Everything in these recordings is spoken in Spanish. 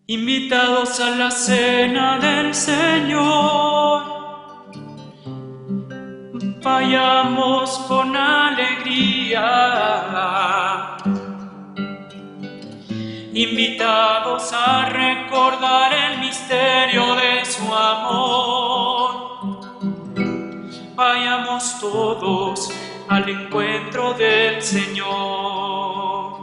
Invitados a la cena del Señor, vayamos con alegría. Invitados a recordar el misterio de su amor, vayamos todos al encuentro del Señor.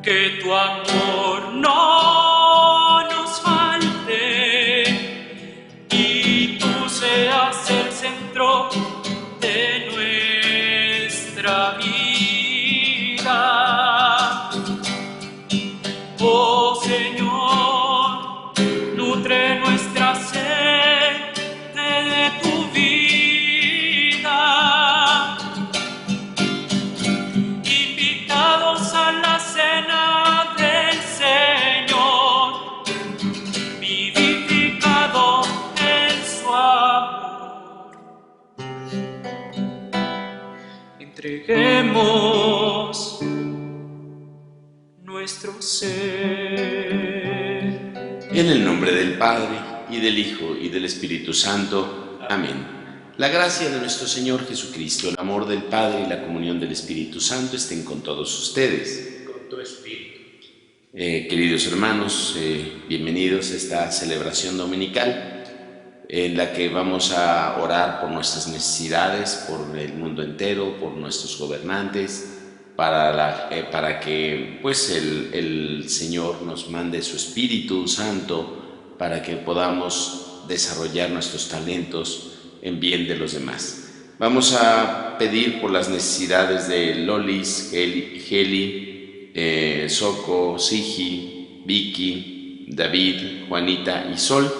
Que tu amor no nos falte y tú seas el centro de nuestra vida. Oh Señor, nutre nuestra sed de tu vida. Invitados a la cena del Señor, vivificado en su amor. Entreguemos nuestro ser. En el nombre del Padre, y del Hijo, y del Espíritu Santo. Amén. La gracia de nuestro Señor Jesucristo, el amor del Padre y la comunión del Espíritu Santo estén con todos ustedes. Con tu espíritu. Queridos hermanos, bienvenidos a esta celebración dominical en la que vamos a orar por nuestras necesidades, por el mundo entero, por nuestros gobernantes, para que pues el Señor nos mande su Espíritu Santo para que podamos desarrollar nuestros talentos en bien de los demás. Vamos a pedir por las necesidades de Lolis, Heli, Soco, Sigi, Vicky, David, Juanita y Sol.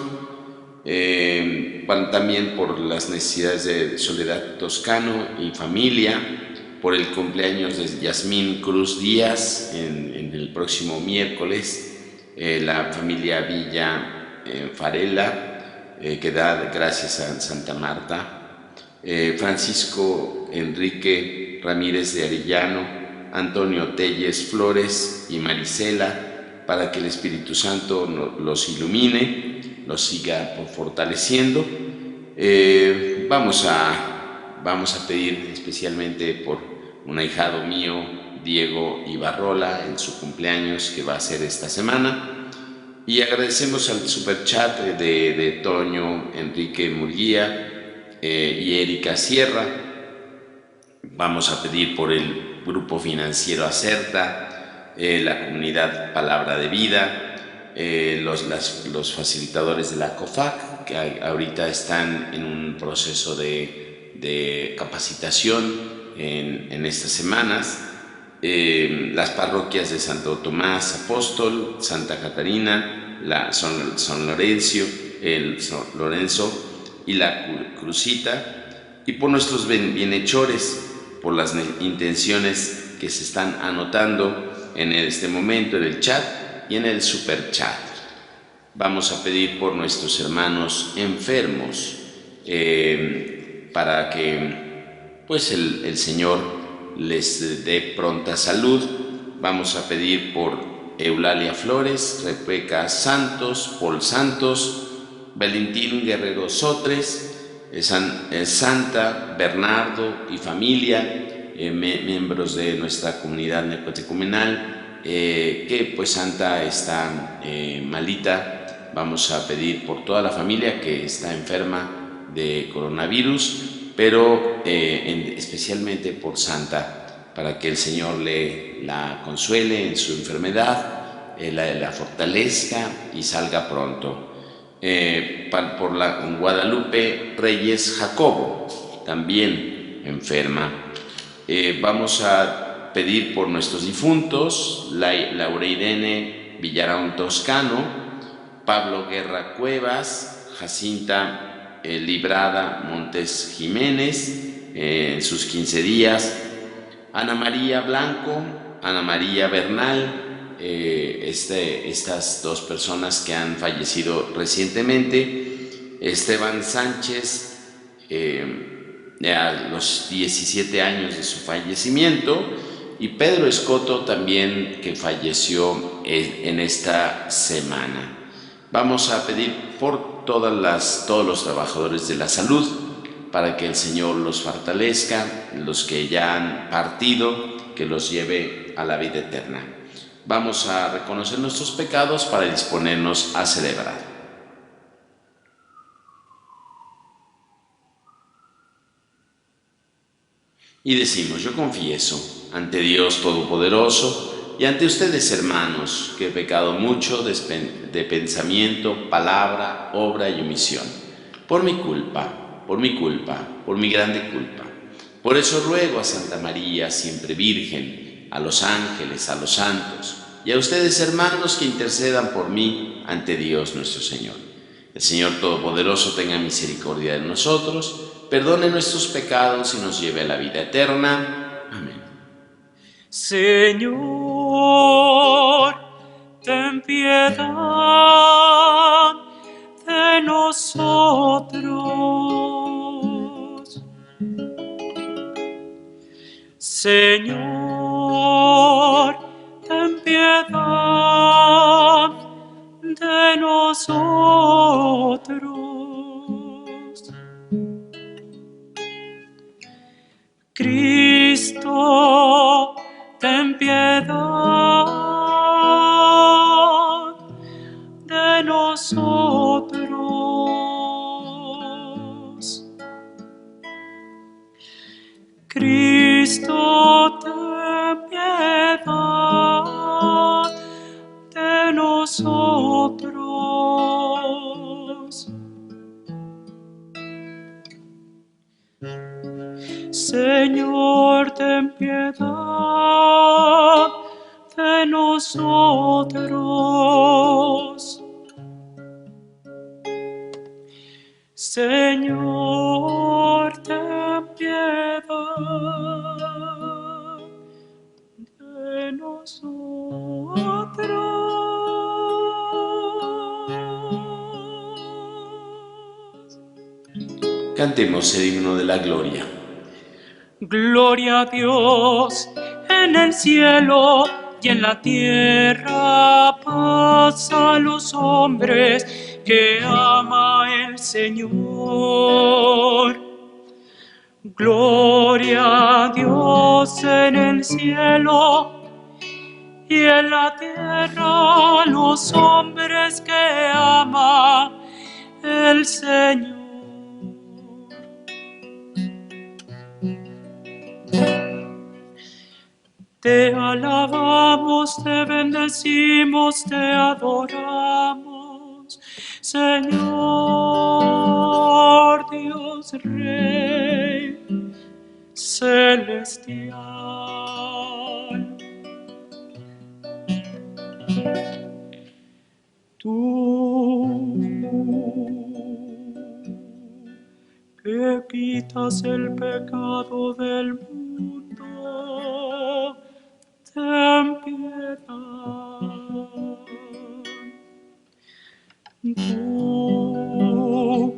También por las necesidades de Soledad Toscano y familia, por el cumpleaños de Yasmín Cruz Díaz en el próximo miércoles, la familia Villa Farela, que da gracias a Santa Marta, Francisco Enrique Ramírez de Arellano, Antonio Telles Flores y Marisela, para que el Espíritu Santo los ilumine, los siga fortaleciendo. Vamos a pedir especialmente por un ahijado mío, Diego Ibarrola, en su cumpleaños que va a ser esta semana. Y agradecemos al superchat de Toño Enrique Murguía y Erika Sierra. Vamos a pedir por el Grupo Financiero Acerta, la comunidad Palabra de Vida, los facilitadores de la COFAC, que ahorita están en un proceso de capacitación en estas semanas, las parroquias de Santo Tomás Apóstol, Santa Catarina, San Lorenzo y la Crucita, y por nuestros bienhechores, por las intenciones que se están anotando en este momento en el chat y en el superchat. Vamos a pedir por nuestros hermanos enfermos, para que pues el Señor les dé pronta salud. Vamos a pedir por Eulalia Flores, Rebeca Santos, Paul Santos, Valentín Guerrero Sotres, Santa, Bernardo y familia, miembros de nuestra comunidad neocatecumenal, que pues Santa está malita. Vamos a pedir por toda la familia que está enferma de coronavirus, pero especialmente por Santa, para que el Señor la consuele en su enfermedad, la fortalezca y salga pronto. Por Guadalupe Reyes Jacobo, también enferma. Vamos a pedir por nuestros difuntos, Laura Irene Villarón Toscano, Pablo Guerra Cuevas, Jacinta Librada Montes Jiménez, en sus 15 días, Ana María Blanco, Ana María Bernal, estas dos personas que han fallecido recientemente, Esteban Sánchez, a los 17 años de su fallecimiento, y Pedro Escoto también, que falleció en esta semana. Vamos a pedir por todos los trabajadores de la salud, para que el Señor los fortalezca, los que ya han partido, que los lleve a la vida eterna. Vamos a reconocer nuestros pecados para disponernos a celebrar. Y decimos: yo confieso ante Dios Todopoderoso y ante ustedes, hermanos, que he pecado mucho de pensamiento, palabra, obra y omisión, por mi culpa, por mi grande culpa. Por eso ruego a Santa María, siempre Virgen, a los ángeles, a los santos, y a ustedes, hermanos, que intercedan por mí ante Dios nuestro Señor. El Señor Todopoderoso tenga misericordia de nosotros, perdone nuestros pecados y nos lleve a la vida eterna. Amén. Señor, ten piedad de nosotros. Señor, ten piedad de nosotros. Cristo, ten piedad de nosotros. Cristo, ten piedad de nosotros. Señor, ten piedad de nosotros. Señor, ten piedad de nosotros. Cantemos el himno de la gloria. Gloria a Dios en el cielo y en la tierra, paz a los hombres que ama el Señor. Gloria a Dios en el cielo y en la tierra a los hombres que ama el Señor. Te alabamos, te bendecimos, te adoramos, Señor Dios Rey celestial. Tú que quitas el pecado del mundo, ten piedad. Tú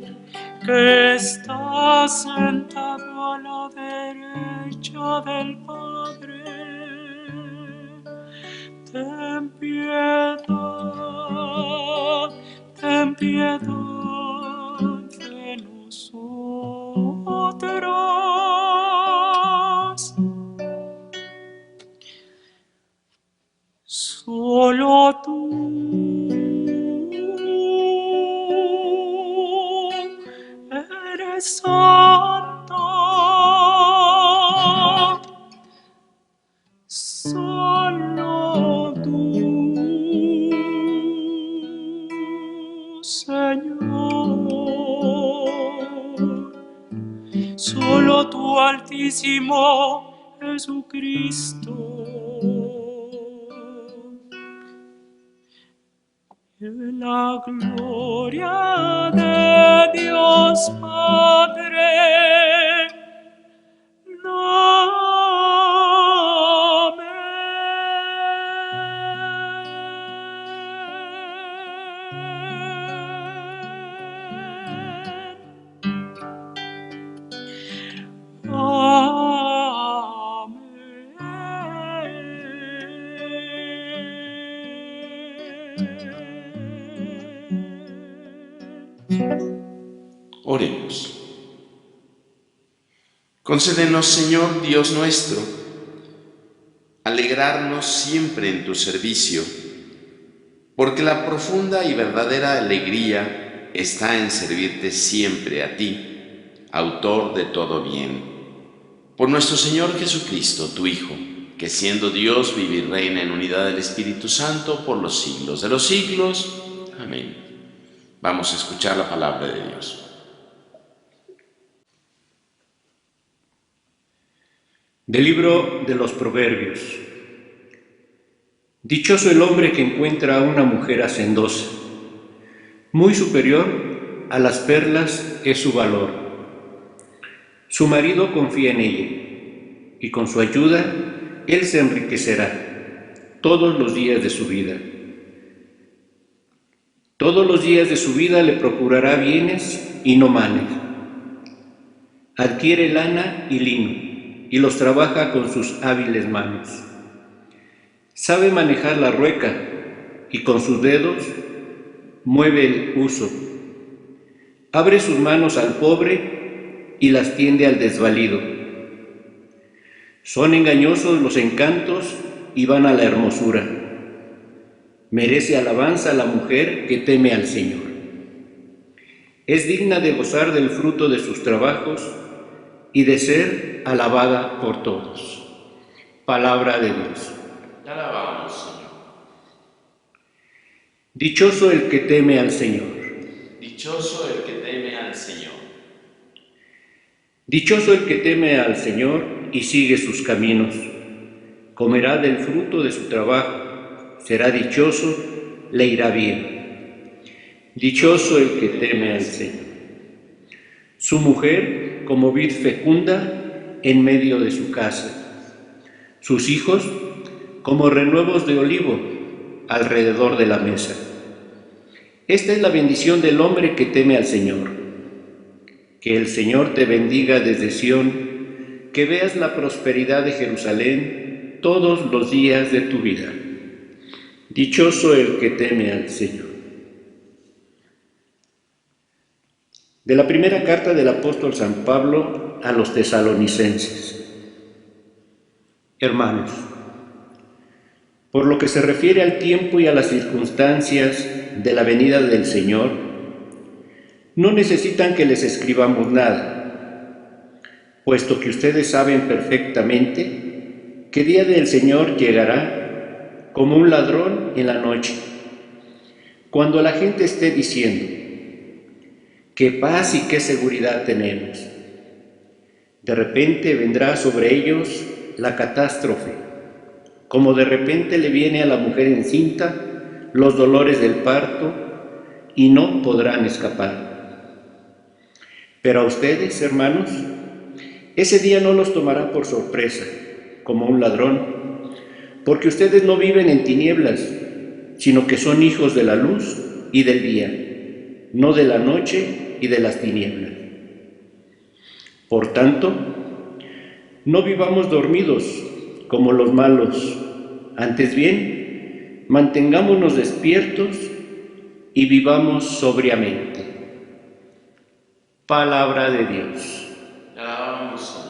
que estás sentado a la derecha del Padre, ten piedad, ten piedad de nosotros. Solo tú eres santo, solo tú, Señor, solo tú, Altísimo Jesucristo. La gloria de Dios Padre. Amén. Oremos. Concédenos, Señor Dios nuestro, alegrarnos siempre en tu servicio, porque la profunda y verdadera alegría está en servirte siempre a ti, autor de todo bien. Por nuestro Señor Jesucristo, tu Hijo, que siendo Dios vive y reina en unidad del Espíritu Santo por los siglos de los siglos. Amén. Vamos a escuchar la palabra de Dios. Del libro de los Proverbios. Dichoso el hombre que encuentra a una mujer hacendosa. Muy superior a las perlas es su valor. Su marido confía en ella, y con su ayuda él se enriquecerá todos los días de su vida. Todos los días de su vida le procurará bienes y no males. Adquiere lana y lino, y los trabaja con sus hábiles manos. Sabe manejar la rueca, y con sus dedos mueve el huso. Abre sus manos al pobre y las tiende al desvalido. Son engañosos los encantos y van a la hermosura. Merece alabanza la mujer que teme al Señor. Es digna de gozar del fruto de sus trabajos y de ser alabada por todos. Palabra de Dios. Te alabamos, Señor. Dichoso el que teme al Señor. Dichoso el que teme al Señor. Dichoso el que teme al Señor y sigue sus caminos. Comerá del fruto de su trabajo. Será dichoso, le irá bien. Dichoso el que teme al Señor. Su mujer como vid fecunda en medio de su casa. Sus hijos como renuevos de olivo alrededor de la mesa. Esta es la bendición del hombre que teme al Señor. Que el Señor te bendiga desde Sión, que veas la prosperidad de Jerusalén todos los días de tu vida. Dichoso el que teme al Señor. De la primera carta del apóstol San Pablo a los tesalonicenses. Hermanos, por lo que se refiere al tiempo y a las circunstancias de la venida del Señor, no necesitan que les escribamos nada, puesto que ustedes saben perfectamente que el día del Señor llegará como un ladrón en la noche, cuando la gente esté diciendo: ¡qué paz y qué seguridad tenemos! De repente vendrá sobre ellos la catástrofe, como de repente le viene a la mujer encinta los dolores del parto y no podrán escapar. Pero a ustedes, hermanos, ese día no los tomará por sorpresa, como un ladrón, porque ustedes no viven en tinieblas, sino que son hijos de la luz y del día, no de la noche y de las tinieblas. Por tanto, no vivamos dormidos como los malos, antes bien, mantengámonos despiertos y vivamos sobriamente. Palabra de Dios. Te alabamos, Señor.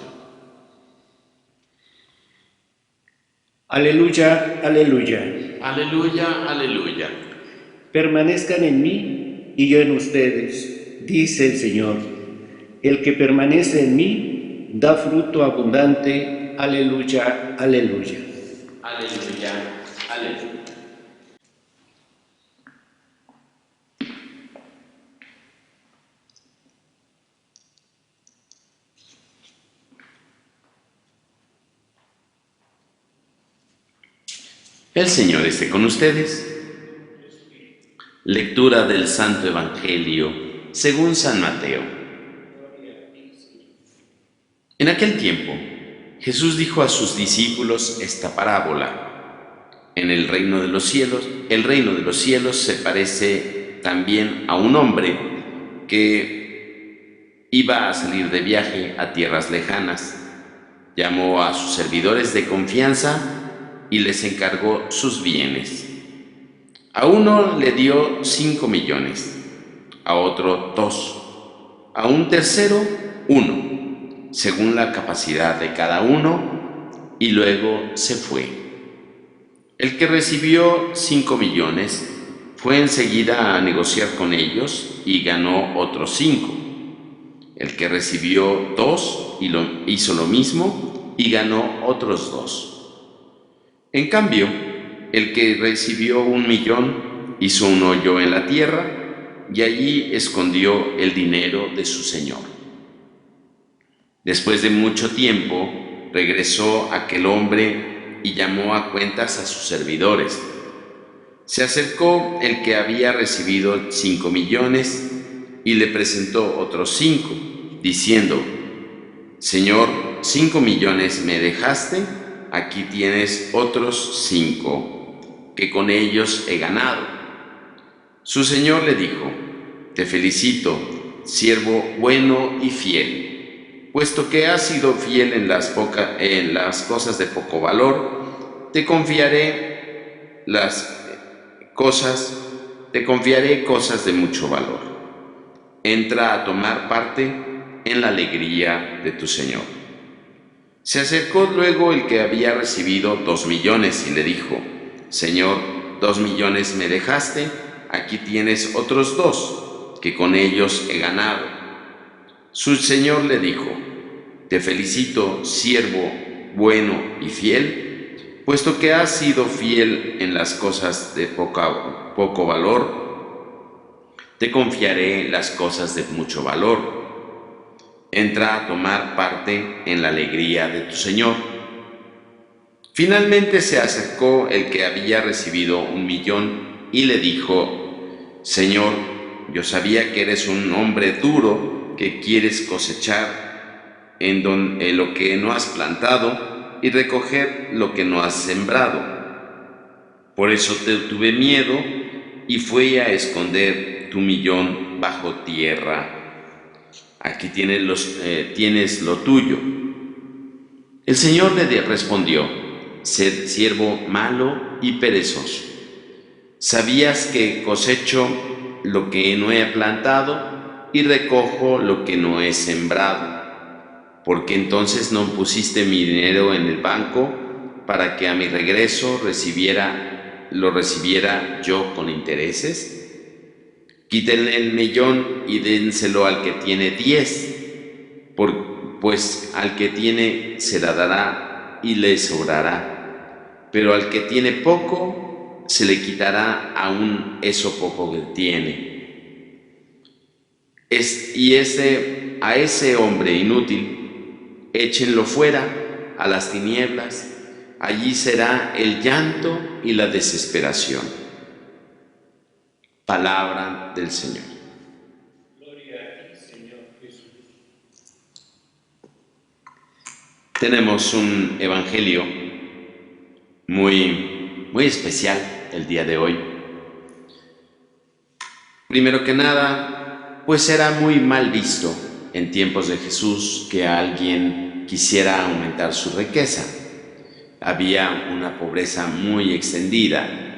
Aleluya, aleluya. Aleluya, aleluya. Permanezcan en mí y yo en ustedes, dice el Señor. El que permanece en mí da fruto abundante. Aleluya, aleluya. Aleluya, aleluya. El Señor esté con ustedes. Lectura del Santo Evangelio según San Mateo. En aquel tiempo, Jesús dijo a sus discípulos esta parábola: en el reino de los cielos se parece también a un hombre que iba a salir de viaje a tierras lejanas. Llamó a sus servidores de confianza y les encargó sus bienes. A uno le dio 5 millones, a otro 2, a un tercero 1, según la capacidad de cada uno, y luego se fue. El que recibió 5 millones fue enseguida a negociar con ellos y ganó otros 5. El que recibió 2 hizo lo mismo y ganó otros 2. En cambio, el que recibió 1 millón hizo un hoyo en la tierra y allí escondió el dinero de su señor. Después de mucho tiempo, regresó aquel hombre y llamó a cuentas a sus servidores. Se acercó el que había recibido 5 millones y le presentó otros 5, diciendo: Señor, 5 millones me dejaste, aquí tienes otros 5, que con ellos he ganado. Su señor le dijo: Te felicito, siervo bueno y fiel. Puesto que has sido fiel en las cosas de poco valor, te confiaré cosas de mucho valor. Entra a tomar parte en la alegría de tu señor. Se acercó luego el que había recibido 2 millones y le dijo: Señor, 2 millones me dejaste, aquí tienes otros 2, que con ellos he ganado. Su señor le dijo: Te felicito, siervo bueno y fiel, puesto que has sido fiel en las cosas de poco valor, te confiaré las cosas de mucho valor. Entra a tomar parte en la alegría de tu señor. Finalmente se acercó el que había recibido 1 millón y le dijo: Señor, yo sabía que eres un hombre duro, que quieres cosechar en lo que no has plantado y recoger lo que no has sembrado. Por eso tuve miedo y fui a esconder tu millón bajo tierra. Aquí tienes lo tuyo. El Señor le respondió: Siervo malo y perezoso. ¿Sabías que cosecho lo que no he plantado y recojo lo que no he sembrado? ¿Por qué entonces no pusiste mi dinero en el banco para que a mi regreso lo recibiera yo con intereses? Quítenle el millón y dénselo al que tiene 10, pues al que tiene se la dará y le sobrará, pero al que tiene poco se le quitará aún eso poco que tiene. A ese hombre inútil, échenlo fuera a las tinieblas, allí será el llanto y la desesperación. Palabra del Señor. Gloria a ti, Señor Jesús. Tenemos un evangelio muy especial el día de hoy. Primero que nada, pues era muy mal visto en tiempos de Jesús que alguien quisiera aumentar su riqueza. Había una pobreza muy extendida,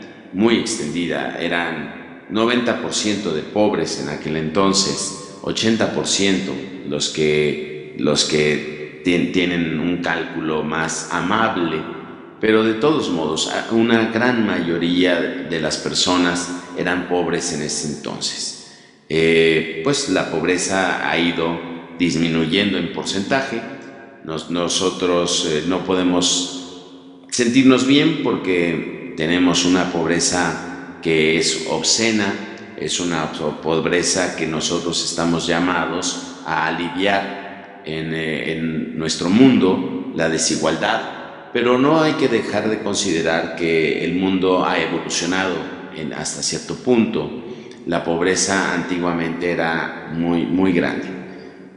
eran 90% de pobres en aquel entonces, 80% los que tienen un cálculo más amable, pero de todos modos una gran mayoría de las personas eran pobres en ese entonces. Pues la pobreza ha ido disminuyendo en porcentaje. Nosotros no podemos sentirnos bien porque tenemos una pobreza que es obscena, es una pobreza que nosotros estamos llamados a aliviar en nuestro mundo, la desigualdad, pero no hay que dejar de considerar que el mundo ha evolucionado hasta cierto punto. La pobreza antiguamente era muy grande.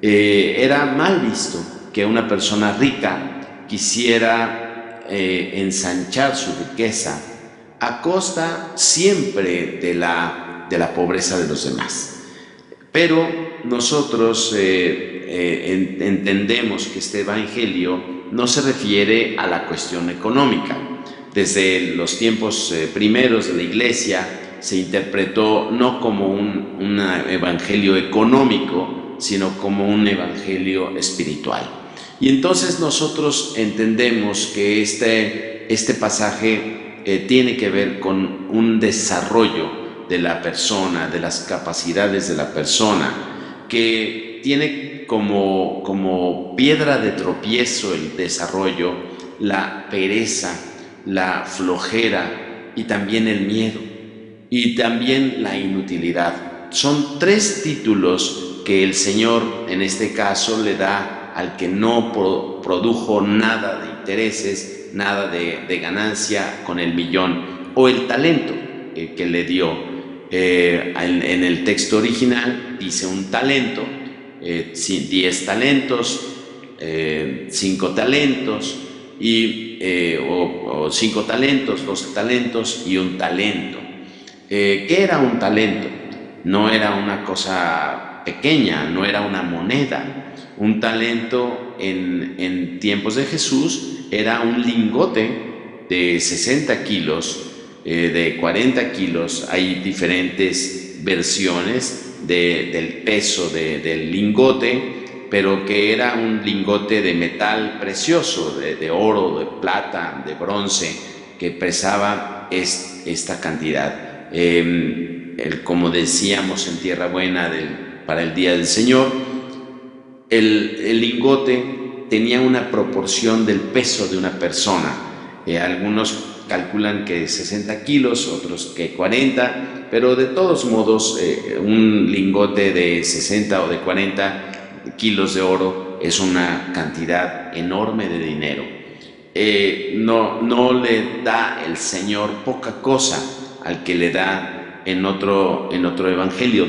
Era mal visto que una persona rica quisiera ensanchar su riqueza a costa siempre de la pobreza de los demás. Pero nosotros entendemos que este evangelio no se refiere a la cuestión económica. Desde los tiempos primeros de la Iglesia se interpretó no como un evangelio económico, sino como un evangelio espiritual. Y entonces nosotros entendemos que este pasaje tiene que ver con un desarrollo de la persona, de las capacidades de la persona, que tiene como piedra de tropiezo el desarrollo, la pereza, la flojera y también el miedo y también la inutilidad. Son tres títulos que el Señor en este caso le da al que no produjo nada de intereses, nada de ganancia con el millón o el talento que le dio. En el texto original dice un talento, 10 talentos, 5 talentos, o 5 talentos, 2 talentos y un talento. ¿Qué era un talento? No era una cosa pequeña, no era una moneda. Un talento en tiempos de Jesús era un lingote de 60 kilos, de 40 kilos. Hay diferentes versiones del peso del lingote, pero que era un lingote de metal precioso, de oro, de plata, de bronce, que pesaba esta cantidad. Como decíamos en Tierra Buena para el Día del Señor, el lingote tenía una proporción del peso de una persona. Algunos calculan que 60 kilos, otros que 40, pero de todos modos un lingote de 60 o de 40 kilos de oro es una cantidad enorme de dinero. No le da el Señor poca cosa al que le da en otro evangelio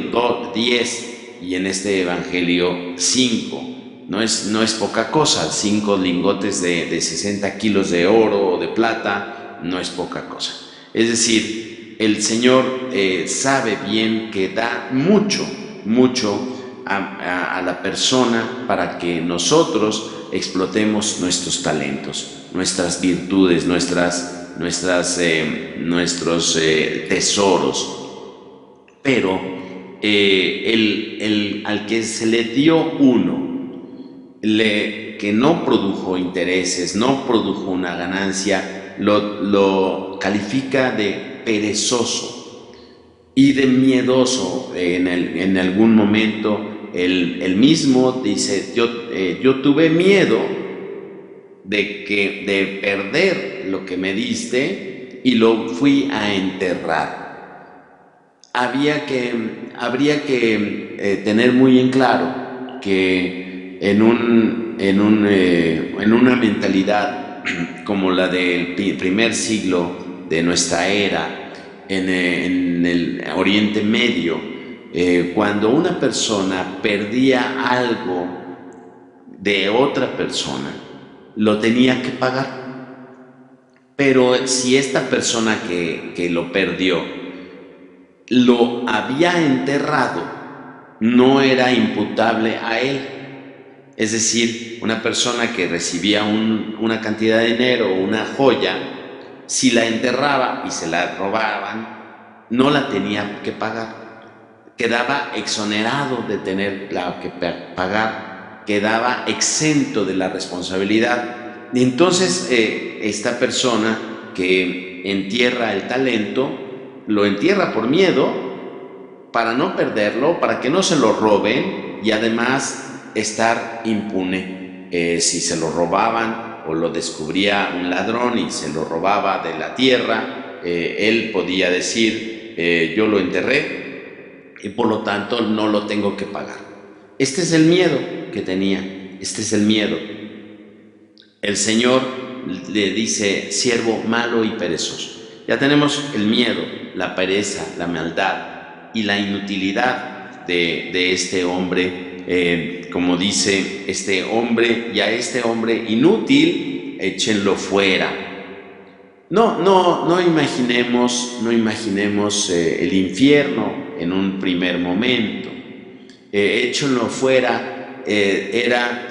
10 y en este evangelio 5. No es poca cosa. 5 lingotes de 60 kilos de oro o de plata no es poca cosa. Es decir, el Señor sabe bien que da mucho a la persona para que nosotros explotemos nuestros talentos, nuestras virtudes, nuestros tesoros. Pero al que se le dio uno, que no produjo intereses, no produjo una ganancia, lo califica de perezoso y de miedoso. En algún momento él mismo dice, yo tuve miedo de perder lo que me diste y lo fui a enterrar. Habría que tener muy en claro que en una mentalidad como la del primer siglo de nuestra era, en el Oriente Medio, cuando una persona perdía algo de otra persona, lo tenía que pagar. Pero si esta persona que lo perdió lo había enterrado, no era imputable a él. Es decir, una persona que recibía una cantidad de dinero o una joya, si la enterraba y se la robaban, no la tenía que pagar. Quedaba exonerado de tenerla que pagar, quedaba exento de la responsabilidad. Y entonces esta persona que entierra el talento, lo entierra por miedo, para no perderlo, para que no se lo roben y además estar impune. Si se lo robaban o lo descubría un ladrón y se lo robaba de la tierra, él podía decir, yo lo enterré y por lo tanto no lo tengo que pagar. Este es el miedo que tenía, este es el miedo. El Señor le dice, siervo malo y perezoso. Ya tenemos el miedo, la pereza, la maldad y la inutilidad de este hombre. Como dice este hombre, y a este hombre inútil, échenlo fuera. No imaginemos el infierno en un primer momento. Échenlo fuera era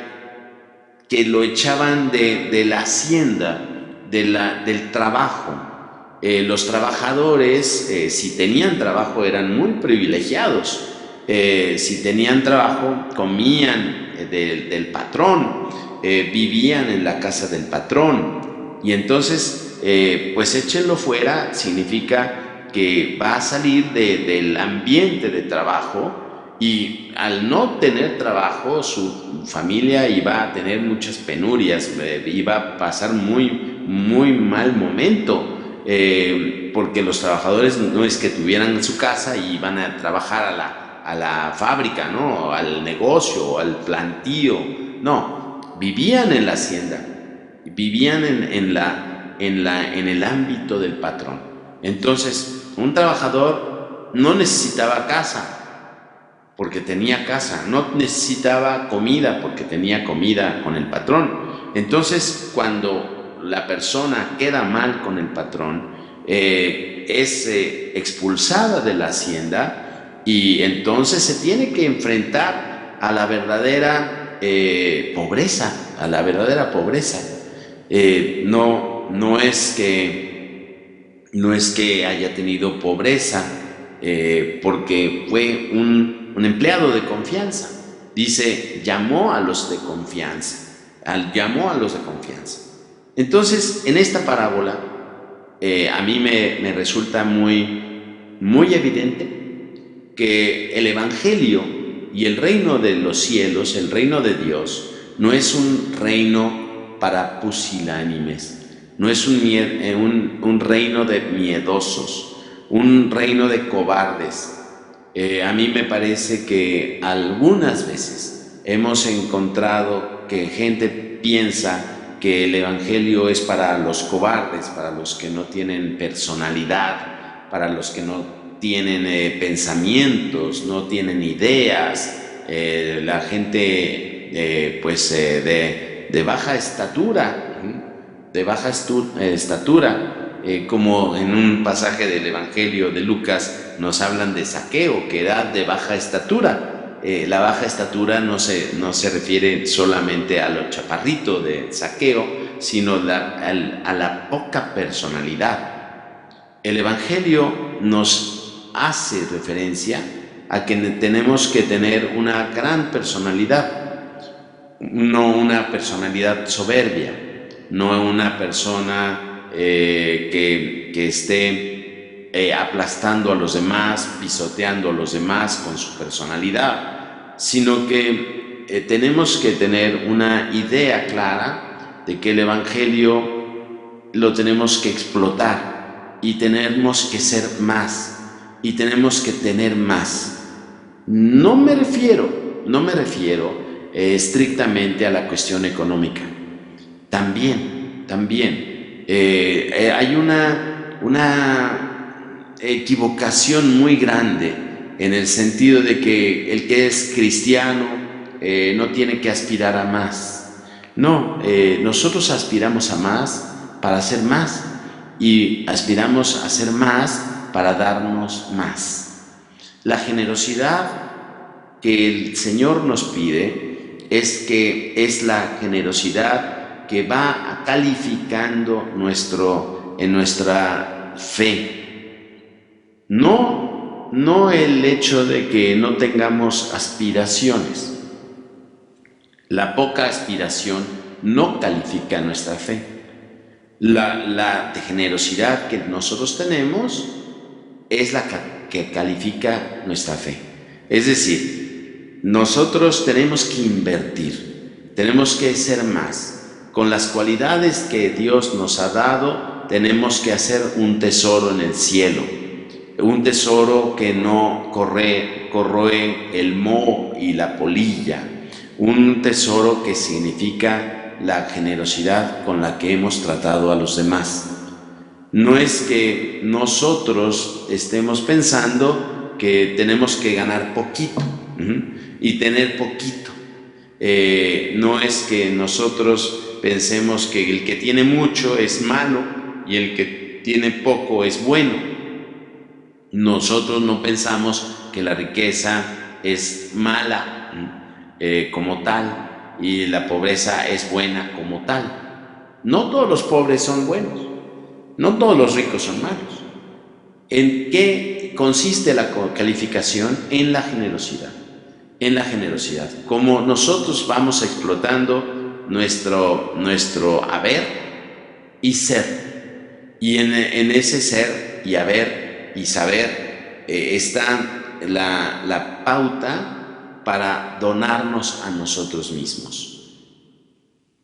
que lo echaban de la hacienda, del trabajo. Los trabajadores, si tenían trabajo, eran muy privilegiados. Si tenían trabajo, comían del patrón, vivían en la casa del patrón. Y entonces, pues échenlo fuera significa que va a salir del ambiente de trabajo, y al no tener trabajo, su familia iba a tener muchas penurias, iba a pasar muy mal momento. Porque los trabajadores no es que tuvieran su casa y iban a trabajar a la fábrica, ¿no? Al negocio, al plantío. No, vivían en la hacienda, vivían en el ámbito del patrón. Entonces, un trabajador no necesitaba casa porque tenía casa, no necesitaba comida porque tenía comida con el patrón. Entonces, cuando la persona queda mal con el patrón, es expulsada de la hacienda, y entonces se tiene que enfrentar a la verdadera pobreza, a la verdadera pobreza. No es que haya tenido pobreza porque fue un empleado de confianza. Dice, llamó a los de confianza. Llamó a los de confianza. Entonces, en esta parábola, a mí me resulta muy evidente que el Evangelio y el reino de los cielos, el reino de Dios, no es un reino para pusilánimes, no es un reino de miedosos, un reino de cobardes. A mí me parece que algunas veces hemos encontrado que gente piensa que el Evangelio es para los cobardes, para los que no tienen personalidad, para los que no tienen pensamientos, no tienen ideas, la gente de baja estatura, como en un pasaje del Evangelio de Lucas nos hablan de Zaqueo, que era de baja estatura. La baja estatura no se refiere solamente a lo chaparrito de Zaqueo, sino a la poca personalidad. El Evangelio nos hace referencia a que tenemos que tener una gran personalidad, no una personalidad soberbia, no una persona que esté aplastando a los demás, pisoteando a los demás con su personalidad, sino que tenemos que tener una idea clara de que el Evangelio lo tenemos que explotar, y tenemos que ser más, y tenemos que tener más. No me refiero estrictamente a la cuestión económica. También hay una equivocación muy grande, en el sentido de que el que es cristiano no tiene que aspirar a más. No, nosotros aspiramos a más para hacer más, y aspiramos a hacer más para darnos más. La generosidad que el Señor nos pide es la generosidad que va calificando en nuestra fe. No el hecho de que no tengamos aspiraciones. La poca aspiración no califica nuestra fe. La generosidad que nosotros tenemos es la que califica nuestra fe. Es decir, nosotros tenemos que invertir, tenemos que ser más. Con las cualidades que Dios nos ha dado, tenemos que hacer un tesoro en el cielo. Un tesoro que no corroe el moho y la polilla. Un tesoro que significa la generosidad con la que hemos tratado a los demás. No es que nosotros estemos pensando que tenemos que ganar poquito y tener poquito. No es que nosotros pensemos que el que tiene mucho es malo y el que tiene poco es bueno. Nosotros no pensamos que la riqueza es mala como tal, y la pobreza es buena como tal. No todos los pobres son buenos. No todos los ricos son malos. ¿En qué consiste la calificación? En la generosidad. En la generosidad. Como nosotros vamos explotando nuestro haber y ser. Y en ese ser y haber y saber está la pauta para donarnos a nosotros mismos.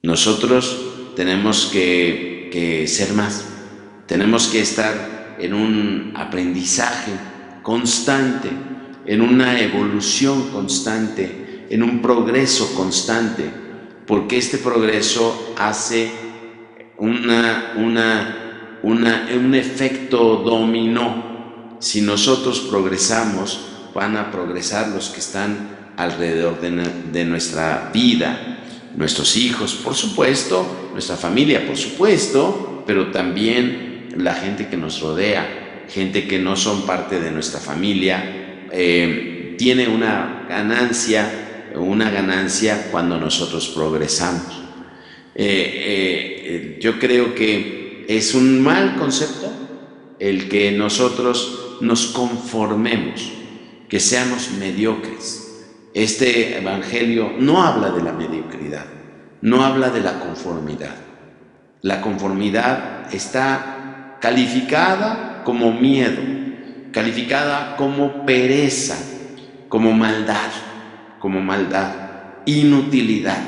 Nosotros tenemos que ser más. Tenemos que estar en un aprendizaje constante, en una evolución constante, en un progreso constante, porque este progreso hace un efecto dominó. Si nosotros progresamos, van a progresar los que están alrededor de nuestra vida, nuestros hijos, por supuesto, nuestra familia, por supuesto, pero también la gente que nos rodea, gente que no son parte de nuestra familia, tiene una ganancia cuando nosotros progresamos. Yo creo que es un mal concepto el que nosotros nos conformemos, que seamos mediocres. Este evangelio no habla de la mediocridad, no habla de la conformidad. La conformidad está calificada como miedo, calificada como pereza, como maldad, inutilidad.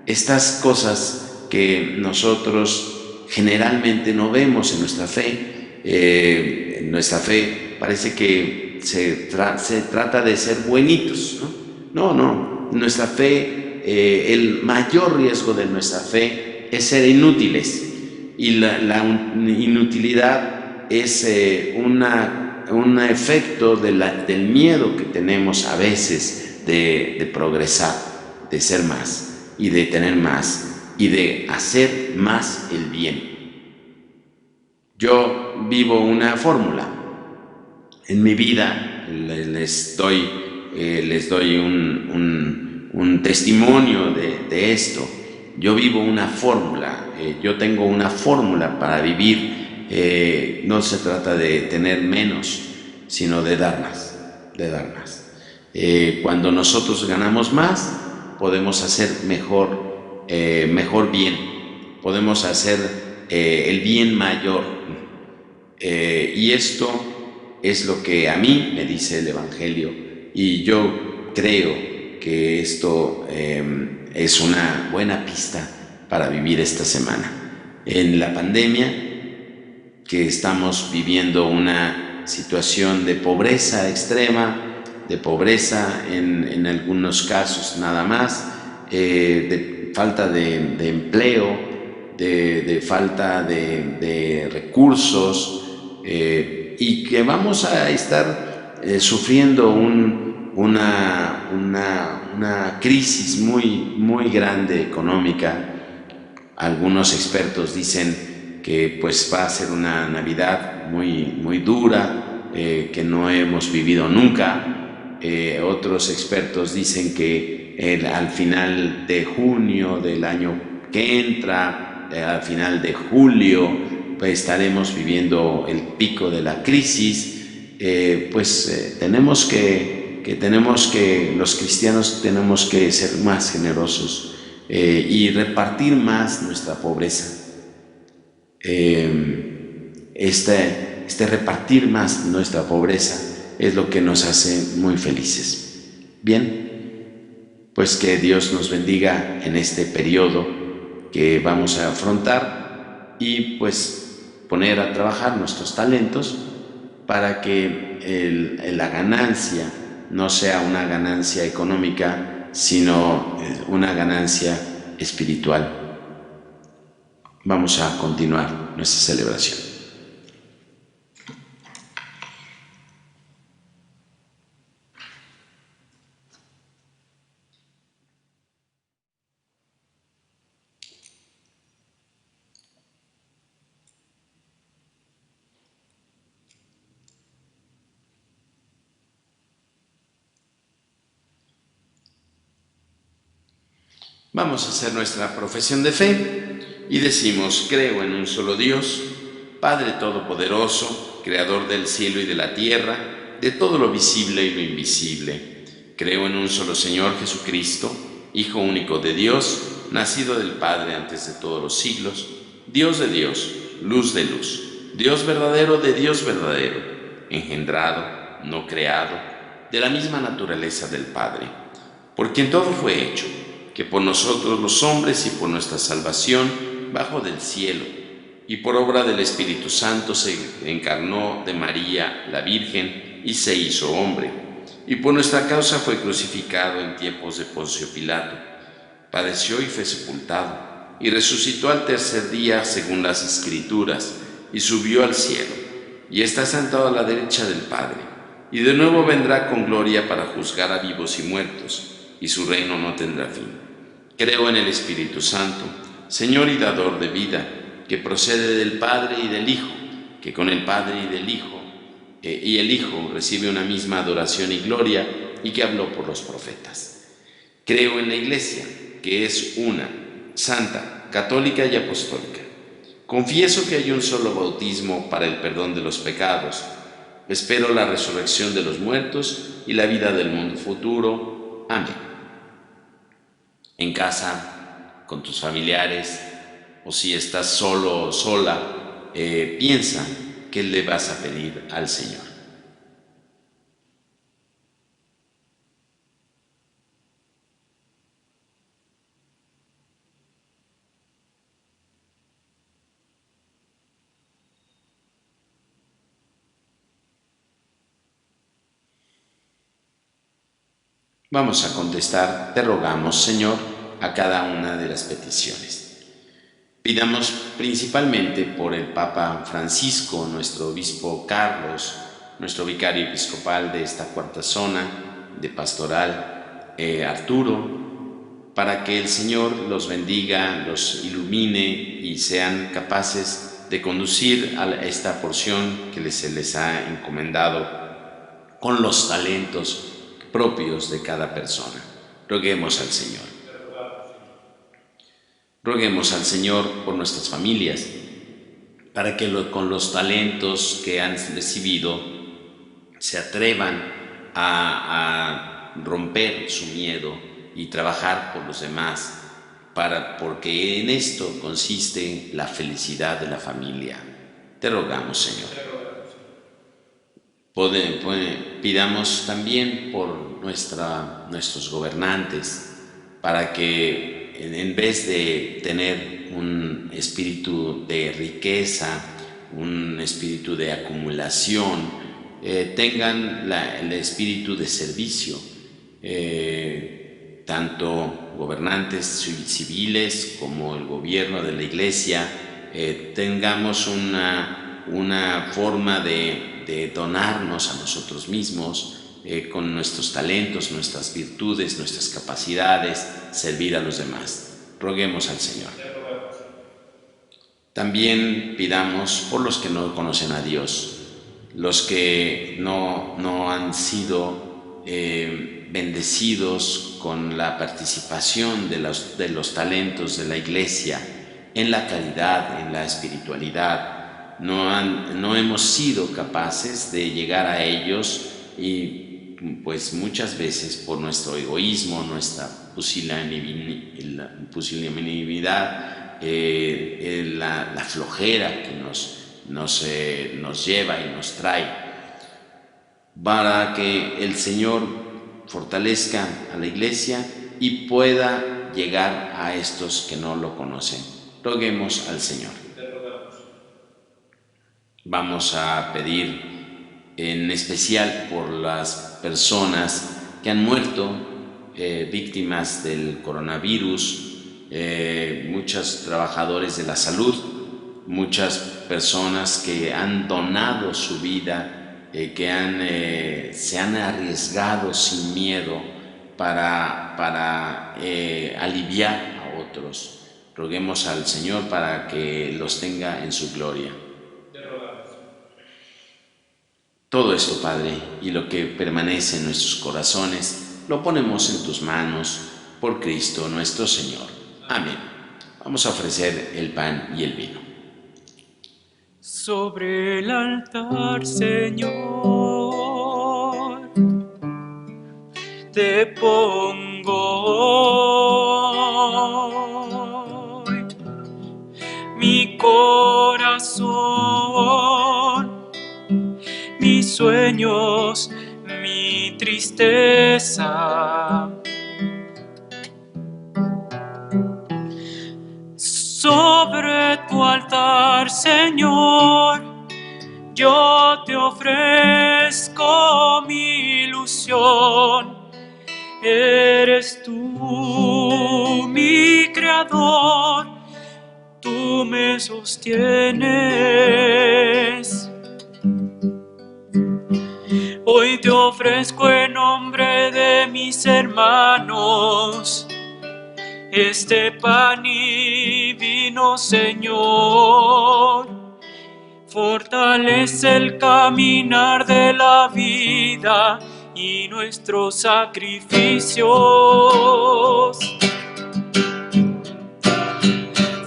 Estas cosas que nosotros generalmente no vemos en nuestra fe. En nuestra fe parece que se trata de ser buenitos, ¿no? No, nuestra fe, el mayor riesgo de nuestra fe es ser inútiles. Y la inutilidad es un efecto del miedo que tenemos a veces de progresar, de ser más y de tener más y de hacer más el bien. Yo vivo una fórmula. En mi vida les doy un testimonio de esto. Yo vivo una fórmula, yo tengo una fórmula para vivir. No se trata de tener menos, sino de dar más, cuando nosotros ganamos más, podemos hacer mejor bien, podemos hacer el bien mayor. Y esto es lo que a mí me dice el Evangelio, y yo creo que esto es una buena pista para vivir esta semana. En la pandemia, que estamos viviendo una situación de pobreza extrema, de pobreza en algunos casos nada más, de falta de empleo, de falta de recursos, y que vamos a estar sufriendo una crisis muy grande económica. Algunos expertos dicen que pues va a ser una Navidad muy dura, que no hemos vivido nunca. Otros expertos dicen que al final de junio del año que entra, al final de julio, pues estaremos viviendo el pico de la crisis. Los cristianos tenemos que ser más generosos y repartir más nuestra pobreza. Este repartir más nuestra pobreza es lo que nos hace muy felices. Bien, pues que Dios nos bendiga en este periodo que vamos a afrontar, y pues poner a trabajar nuestros talentos para que la ganancia no sea una ganancia económica, sino una ganancia espiritual. Vamos a continuar nuestra celebración. Vamos a hacer nuestra profesión de fe y decimos: creo en un solo Dios, Padre Todopoderoso, Creador del cielo y de la tierra, de todo lo visible y lo invisible. Creo en un solo Señor Jesucristo, Hijo único de Dios, nacido del Padre antes de todos los siglos, Dios de Dios, luz de luz, Dios verdadero de Dios verdadero, engendrado, no creado, de la misma naturaleza del Padre, por quien todo fue hecho, que por nosotros los hombres y por nuestra salvación bajo del cielo, y por obra del Espíritu Santo se encarnó de María, la Virgen, y se hizo hombre, y por nuestra causa fue crucificado en tiempos de Poncio Pilato. Padeció y fue sepultado, y resucitó al tercer día según las Escrituras, y subió al cielo, y está sentado a la derecha del Padre, y de nuevo vendrá con gloria para juzgar a vivos y muertos, y su reino no tendrá fin. Creo en el Espíritu Santo, Señor y dador de vida, que procede del Padre y del Hijo, que con el Padre y el Hijo recibe una misma adoración y gloria, y que habló por los profetas. Creo en la Iglesia, que es una, santa, católica y apostólica. Confieso que hay un solo bautismo para el perdón de los pecados. Espero la resurrección de los muertos y la vida del mundo futuro. Amén. En casa, con tus familiares, o si estás solo o sola, piensa qué le vas a pedir al Señor. Vamos a contestar, te rogamos, Señor, a cada una de las peticiones. Pidamos principalmente por el Papa Francisco, nuestro obispo Carlos, nuestro vicario episcopal de esta cuarta zona de pastoral, Arturo, para que el Señor los bendiga, los ilumine y sean capaces de conducir a esta porción que se les ha encomendado con los talentos propios de cada persona. Roguemos al Señor. Roguemos al Señor por nuestras familias, para que con los talentos que han recibido se atrevan a romper su miedo y trabajar por los demás, porque en esto consiste la felicidad de la familia. Te rogamos, Señor. Pidamos también por nuestros gobernantes, para que en vez de tener un espíritu de riqueza, un espíritu de acumulación, tengan el espíritu de servicio, tanto gobernantes civiles como el gobierno de la Iglesia, tengamos una forma de donarnos a nosotros mismos con nuestros talentos, nuestras virtudes, nuestras capacidades, servir a los demás. Roguemos al Señor. También pidamos por los que no conocen a Dios, los que no han sido bendecidos con la participación de los talentos de la Iglesia en la caridad, en la espiritualidad. No hemos sido capaces de llegar a ellos y pues muchas veces por nuestro egoísmo, nuestra pusilanimidad, la flojera que nos lleva y nos trae, para que el Señor fortalezca a la Iglesia y pueda llegar a estos que no lo conocen. Roguemos al Señor. Vamos a pedir en especial por las personas que han muerto víctimas del coronavirus, muchos trabajadores de la salud, muchas personas que han donado su vida, que se han arriesgado sin miedo para aliviar a otros. Roguemos al Señor para que los tenga en su gloria. Todo esto, Padre, y lo que permanece en nuestros corazones, lo ponemos en tus manos, por Cristo nuestro Señor. Amén. Vamos a ofrecer el pan y el vino. sobre el altar, Señor, te pongo hoy mi corazón, mis sueños, mi tristeza. Sobre tu altar, Señor, yo te ofrezco mi ilusión. Eres tú mi creador, tú me sostienes. Hoy te ofrezco en nombre de mis hermanos este pan y vino, Señor. Fortalece el caminar de la vida y nuestros sacrificios.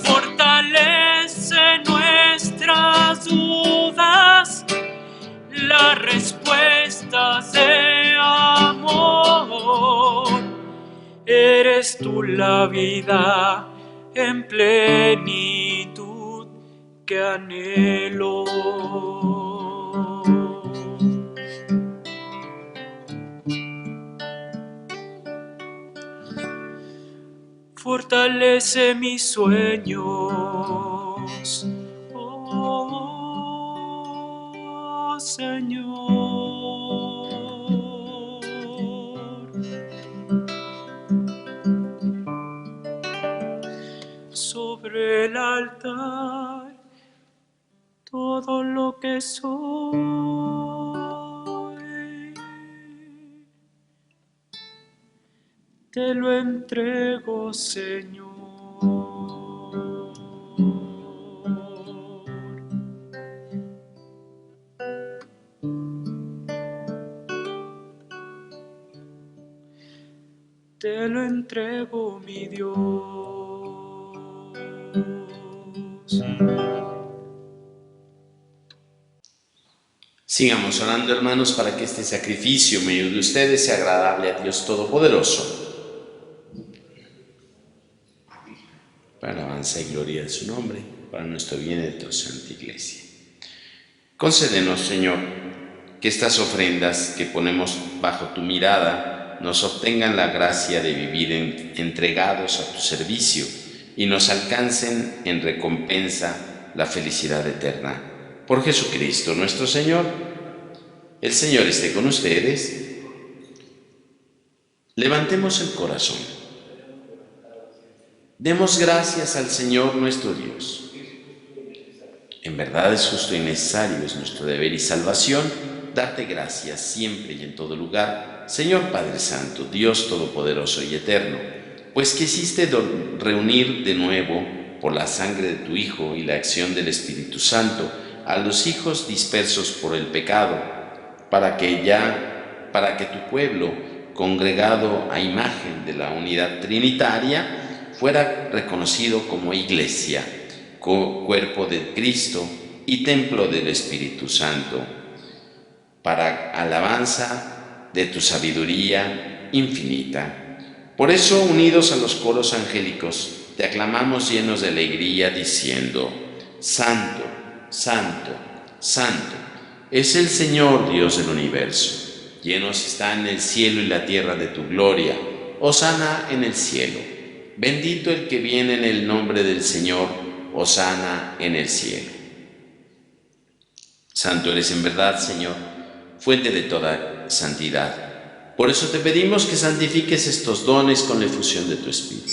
Fortalece nuestras dudas, las respuestas de amor. Eres tú la vida en plenitud que anhelo. Fortalece mis sueños, oh Señor. Sobre el altar todo lo que soy te lo entrego, Señor. Te lo entrego, mi Dios. Sigamos orando, hermanos, para que este sacrificio medio de ustedes sea agradable a Dios Todopoderoso. Para alabanza y gloria de su nombre, para nuestro bien de tu Santa Iglesia. Concédenos, Señor, que estas ofrendas que ponemos bajo tu mirada nos obtengan la gracia de vivir entregados a tu servicio y nos alcancen en recompensa la felicidad eterna. Por Jesucristo nuestro Señor. El Señor esté con ustedes. Levantemos el corazón. Demos gracias al Señor nuestro Dios. En verdad es justo y necesario, es nuestro deber y salvación, darte gracias siempre y en todo lugar, Señor Padre Santo, Dios Todopoderoso y Eterno, pues quisiste reunir de nuevo, por la sangre de tu Hijo y la acción del Espíritu Santo, a los hijos dispersos por el pecado, para que tu pueblo, congregado a imagen de la unidad trinitaria, fuera reconocido como Iglesia, cuerpo de Cristo y templo del Espíritu Santo, para alabanza de tu sabiduría infinita. Por eso, unidos a los coros angélicos, te aclamamos llenos de alegría, diciendo: Santo, Santo, Santo, es el Señor Dios del universo. Llenos están el cielo y la tierra de tu gloria. Hosana en el cielo. Bendito el que viene en el nombre del Señor. Hosana en el cielo. Santo eres en verdad, Señor, fuente de toda santidad. Por eso te pedimos que santifiques estos dones con la efusión de tu Espíritu.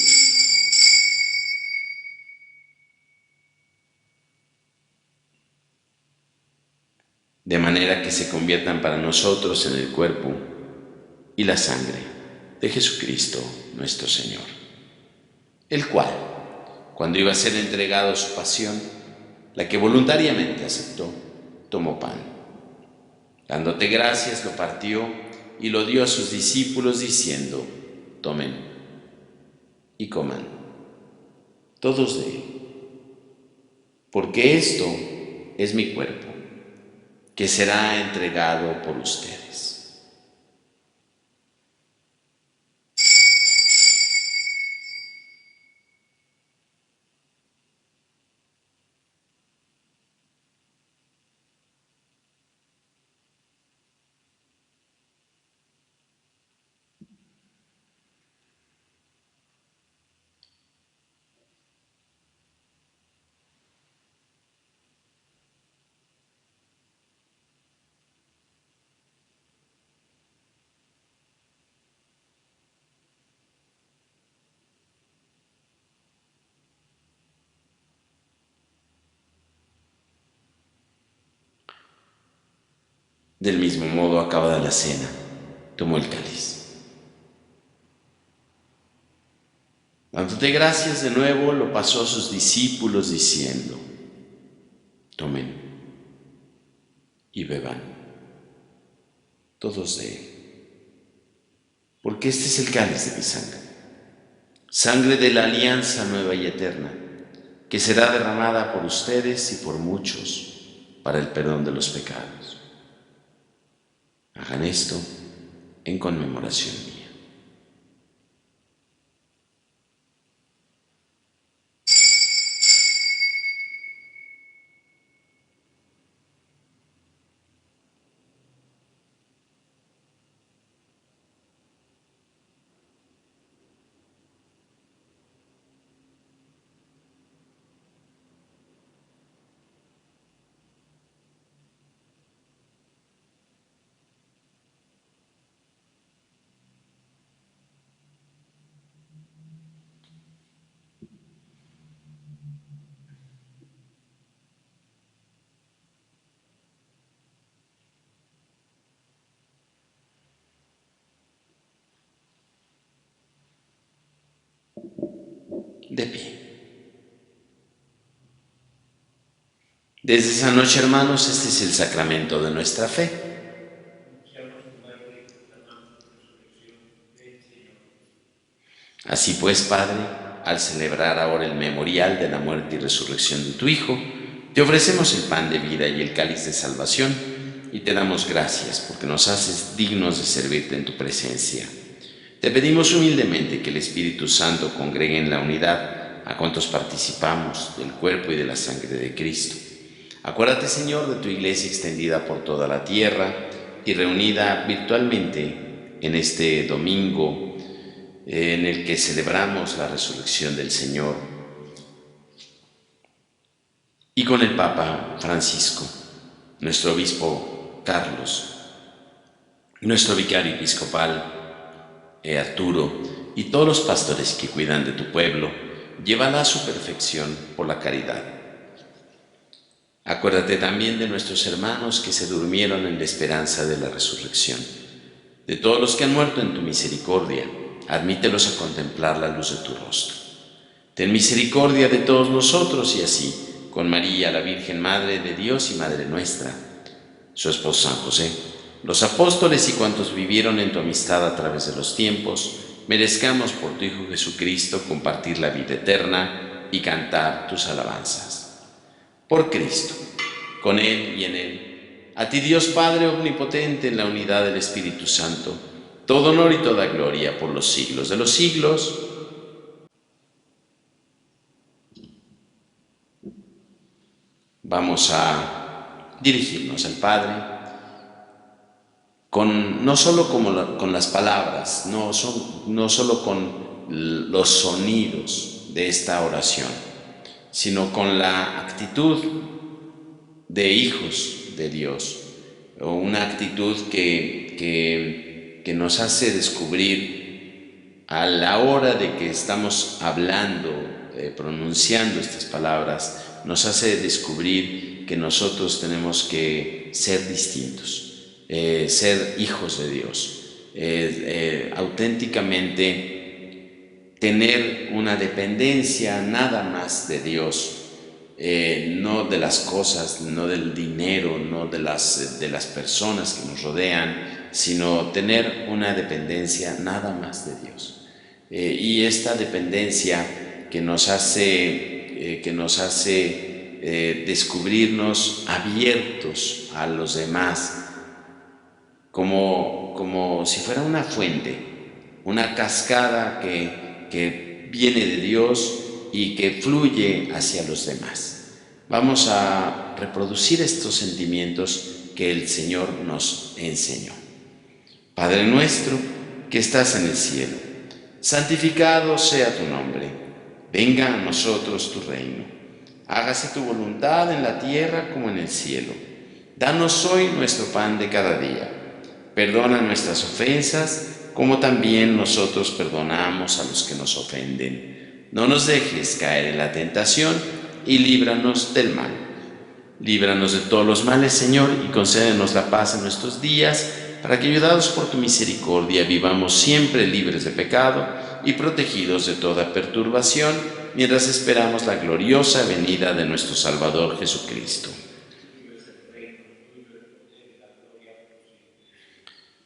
De manera que se conviertan para nosotros en el cuerpo y la sangre de Jesucristo nuestro Señor, el cual, cuando iba a ser entregado a su pasión, la que voluntariamente aceptó, tomó pan. Dándote gracias, lo partió y lo dio a sus discípulos, diciendo: tomen y coman todos de él, porque esto es mi cuerpo, que será entregado por ustedes. Del mismo modo, acabada la cena, tomó el cáliz. Dándote gracias de nuevo, lo pasó a sus discípulos diciendo: tomen y beban todos de él, porque este es el cáliz de mi sangre, sangre de la alianza nueva y eterna, que será derramada por ustedes y por muchos para el perdón de los pecados. Hagan esto en conmemoración mía. De pie. Desde esa noche, hermanos, este es el sacramento de nuestra fe. Así pues, Padre, al celebrar ahora el memorial de la muerte y resurrección de tu Hijo, te ofrecemos el pan de vida y el cáliz de salvación, y te damos gracias porque nos haces dignos de servirte en tu presencia. Te pedimos humildemente que el Espíritu Santo congregue en la unidad a cuantos participamos del cuerpo y de la sangre de Cristo. Acuérdate, Señor, de tu Iglesia extendida por toda la tierra y reunida virtualmente en este domingo en el que celebramos la resurrección del Señor, y con el Papa Francisco, nuestro obispo Carlos, nuestro vicario episcopal Arturo, y todos los pastores que cuidan de tu pueblo, llévala a su perfección por la caridad. Acuérdate también de nuestros hermanos que se durmieron en la esperanza de la resurrección, de todos los que han muerto en tu misericordia. Admítelos a contemplar la luz de tu rostro. Ten misericordia de todos nosotros, y así, con María, la Virgen Madre de Dios y Madre nuestra, su esposo San José, los apóstoles y cuantos vivieron en tu amistad a través de los tiempos, merezcamos por tu Hijo Jesucristo compartir la vida eterna y cantar tus alabanzas. Por Cristo, con Él y en Él, a ti Dios Padre omnipotente, en la unidad del Espíritu Santo, todo honor y toda gloria por los siglos de los siglos. Vamos a dirigirnos al Padre no solo con las palabras, no solo con los sonidos de esta oración, sino con la actitud de hijos de Dios, o una actitud que nos hace descubrir a la hora de que estamos hablando, pronunciando estas palabras, nos hace descubrir que nosotros tenemos que ser distintos, ser hijos de Dios, auténticamente tener una dependencia nada más de Dios, no de las cosas, no del dinero, no de las personas que nos rodean, sino tener una dependencia nada más de Dios. Y esta dependencia que nos hace descubrirnos abiertos a los demás, como si fuera una fuente, una cascada que viene de Dios y que fluye hacia los demás. Vamos a reproducir estos sentimientos que el Señor nos enseñó. Padre nuestro que estás en el cielo, santificado sea tu nombre. Venga a nosotros tu reino. Hágase tu voluntad en la tierra como en el cielo. Danos hoy nuestro pan de cada día. Perdona nuestras ofensas, como también nosotros perdonamos a los que nos ofenden. No nos dejes caer en la tentación y líbranos del mal. Líbranos de todos los males, Señor, y concédenos la paz en nuestros días, para que, ayudados por tu misericordia, vivamos siempre libres de pecado y protegidos de toda perturbación, mientras esperamos la gloriosa venida de nuestro Salvador Jesucristo.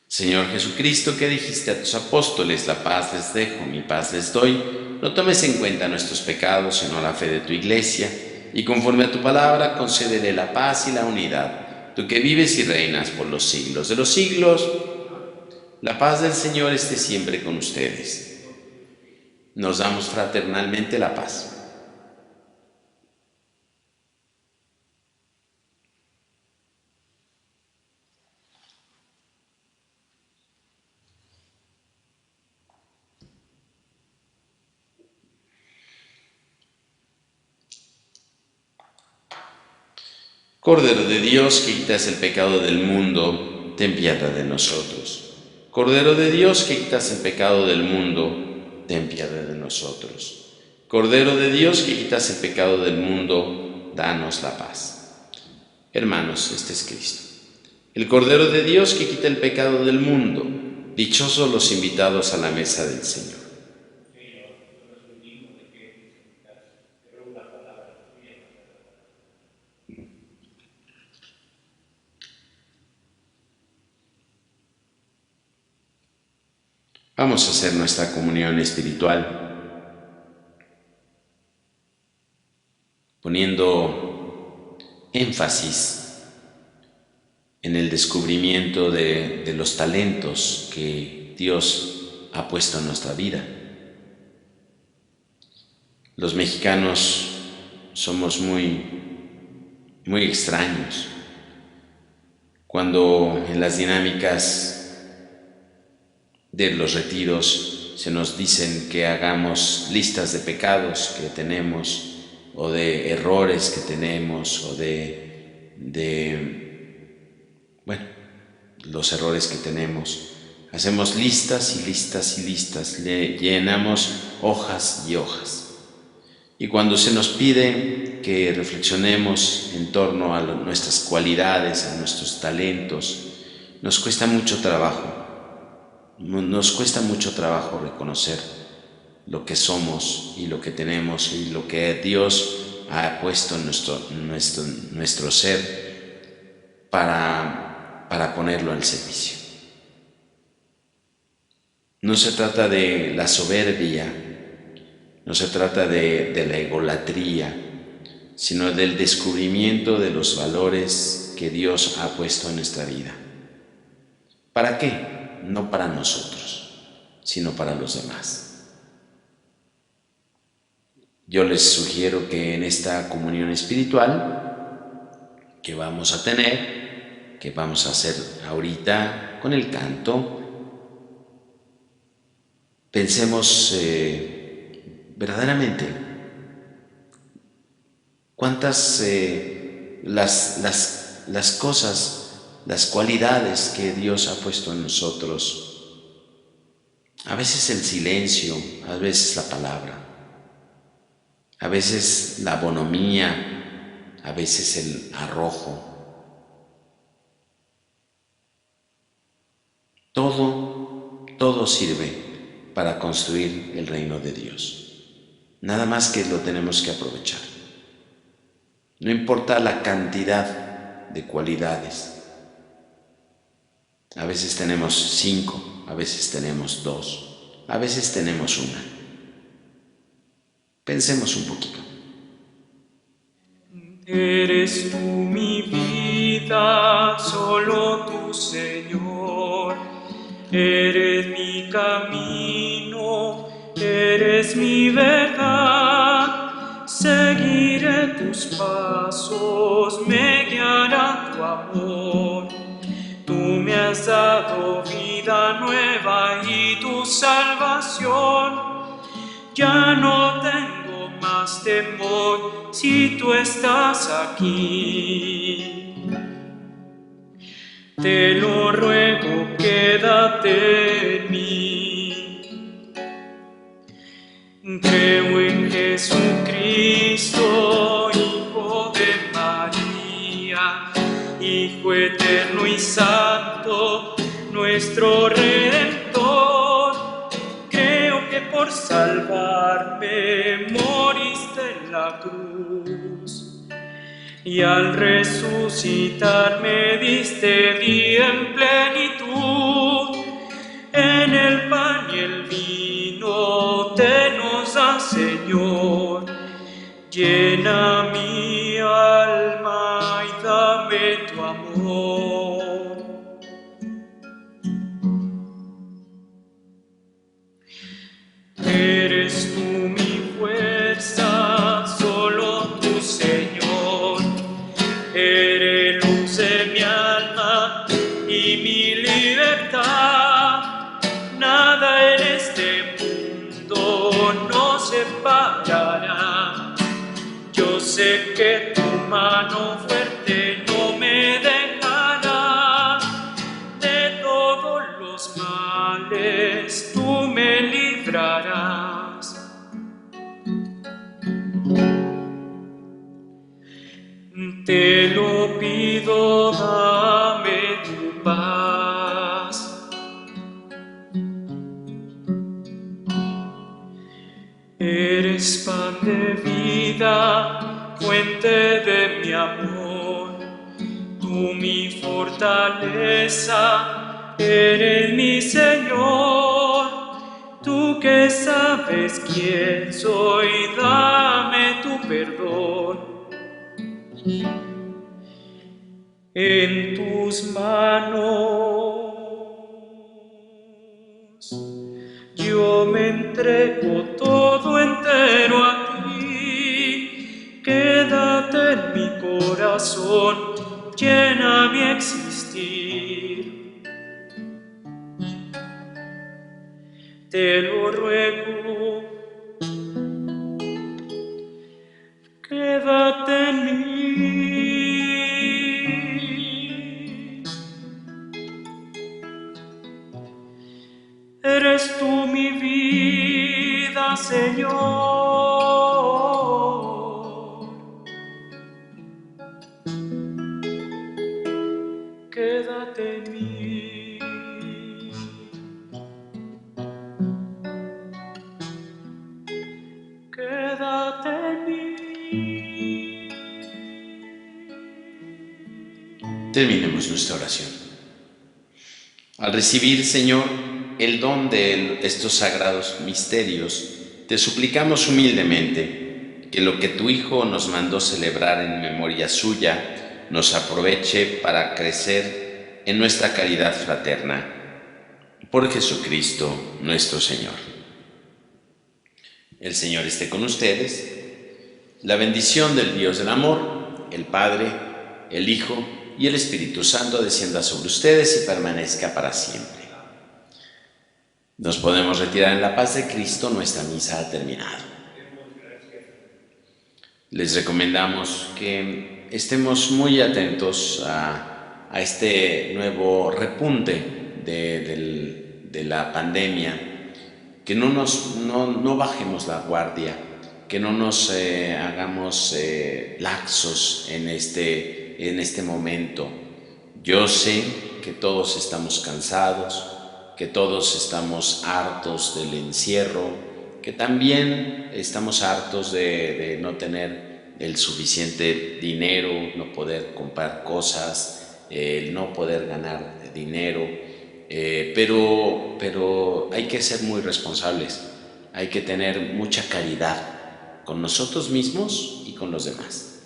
Señor Jesucristo, que dijiste a tus apóstoles: la paz les dejo, mi paz les doy, no tomes en cuenta nuestros pecados, sino la fe de tu Iglesia, y conforme a tu palabra, concédele la paz y la unidad. Tú que vives y reinas por los siglos de los siglos, la paz del Señor esté siempre con ustedes. Nos damos fraternalmente la paz. Cordero de Dios, que quitas el pecado del mundo, ten piedad de nosotros. Cordero de Dios, que quitas el pecado del mundo, ten piedad de nosotros. Cordero de Dios, que quitas el pecado del mundo, danos la paz. Hermanos, este es Cristo, el Cordero de Dios que quita el pecado del mundo. Dichosos los invitados a la mesa del Señor. Vamos a hacer nuestra comunión espiritual, poniendo énfasis en el descubrimiento de los talentos que Dios ha puesto en nuestra vida. Los mexicanos somos muy extraños. Cuando en las dinámicas de los retiros se nos dicen que hagamos listas de pecados que tenemos, o de errores que tenemos, o los errores que tenemos. Hacemos listas y listas y listas, le llenamos hojas y hojas. Y cuando se nos pide que reflexionemos en torno a nuestras cualidades, a nuestros talentos, nos cuesta mucho trabajo. Nos cuesta mucho trabajo reconocer lo que somos y lo que tenemos y lo que Dios ha puesto en nuestro ser para ponerlo al servicio. No se trata de la soberbia, no se trata de la egolatría, sino del descubrimiento de los valores que Dios ha puesto en nuestra vida. ¿Para qué? No para nosotros, sino para los demás. Yo les sugiero que en esta comunión espiritual que vamos a tener, que vamos a hacer ahorita con el canto, pensemos verdaderamente cuántas las cosas, las cualidades que Dios ha puesto en nosotros. A veces el silencio, a veces la palabra, a veces la bonomía, a veces el arrojo. Todo sirve para construir el reino de Dios. Nada más que lo tenemos que aprovechar. No importa la cantidad de cualidades. A veces tenemos 5, a veces tenemos 2, a veces tenemos 1. Pensemos un poquito. Eres tú mi vida, solo tú, Señor. Eres mi camino, eres mi verdad. Seguiré tus pasos, me guiará tu amor. Tú me has dado vida nueva y tu salvación. Ya no tengo más temor si tú estás aquí. Te lo ruego, quédate en mí. Creo en Jesucristo, Hijo de María, Hijo eterno y santo, nuestro Redentor. Creo que por salvarme moriste en la cruz, y al resucitar me diste vida en plenitud. En el pan y el vino te nos da, Señor. Llena mi alma y dame tu amor. Eres tú mi fuerza, solo tú, Señor. Eres luz de mi alma y mi libertad. Nada en este mundo nos separará. Yo sé que tu mano fuerte no me dejará. De todos los males tú me librarás. Te lo pido, dame tu paz. Eres pan de vida, fuente de mi amor. Tú mi fortaleza, eres mi Señor. Tú que sabes quién soy, dame tu perdón. En tus manos yo me entrego todo entero a ti. Quédate en mi corazón, llena mi existir. Te lo ruego, quédate en mí. Eres tú mi vida, Señor. Quédate en mí. Quédate en mí. Terminemos nuestra oración. Al recibir, Señor, el don de estos sagrados misterios, te suplicamos humildemente que lo que tu Hijo nos mandó celebrar en memoria suya nos aproveche para crecer en nuestra caridad fraterna. Por Jesucristo nuestro Señor. El Señor esté con ustedes. La bendición del Dios del amor, el Padre, el Hijo y el Espíritu Santo descienda sobre ustedes y permanezca para siempre. Nos podemos retirar en la paz de Cristo, nuestra misa ha terminado. Les recomendamos que estemos muy atentos a este nuevo repunte de la pandemia, que no bajemos la guardia, que no nos hagamos laxos en este momento. Yo sé que todos estamos cansados, que todos estamos hartos del encierro, que también estamos hartos de no tener el suficiente dinero, no poder comprar cosas, el no poder ganar dinero, pero hay que ser muy responsables, hay que tener mucha caridad con nosotros mismos y con los demás.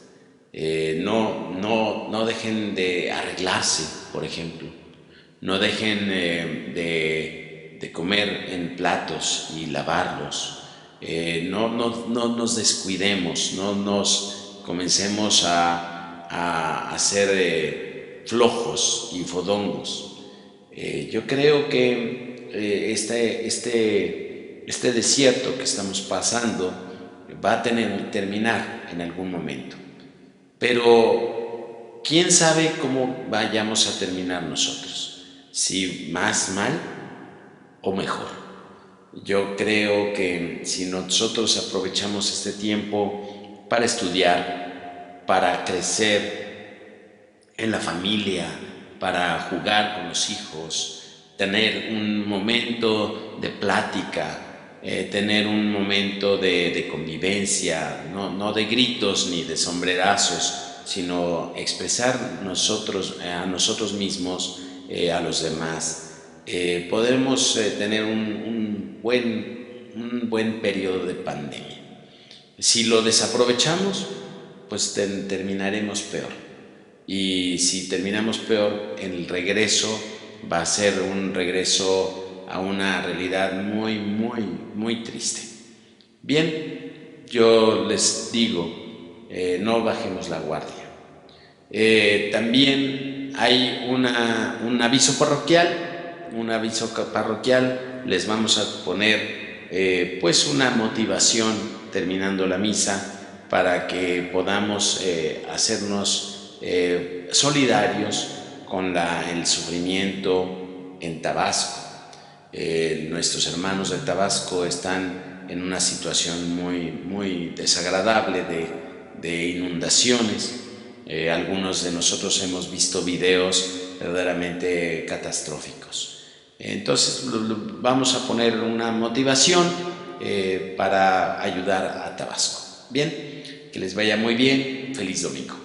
No dejen de arreglarse, por ejemplo. No dejen de comer en platos y lavarlos. No nos descuidemos, no nos comencemos a ser flojos y fodongos. Yo creo que este desierto que estamos pasando va a terminar en algún momento. Pero quién sabe cómo vayamos a terminar nosotros, si más mal o mejor. Yo creo que si nosotros aprovechamos este tiempo para estudiar, para crecer en la familia, para jugar con los hijos, tener un momento de plática, tener un momento de convivencia, no de gritos ni de sombrerazos, sino expresar a nosotros mismos, a los demás. Podemos tener un buen periodo de pandemia. Si lo desaprovechamos, pues terminaremos peor. Y si terminamos peor, el regreso va a ser un regreso a una realidad muy triste. Bien, yo les digo, no bajemos la guardia. También hay un aviso parroquial. Les vamos a poner pues una motivación terminando la misa para que podamos hacernos solidarios con el sufrimiento en Tabasco. Nuestros hermanos de Tabasco están en una situación muy desagradable de inundaciones. Algunos de nosotros hemos visto videos verdaderamente catastróficos. Entonces vamos a poner una motivación para ayudar a Tabasco. Bien, que les vaya muy bien. Feliz domingo.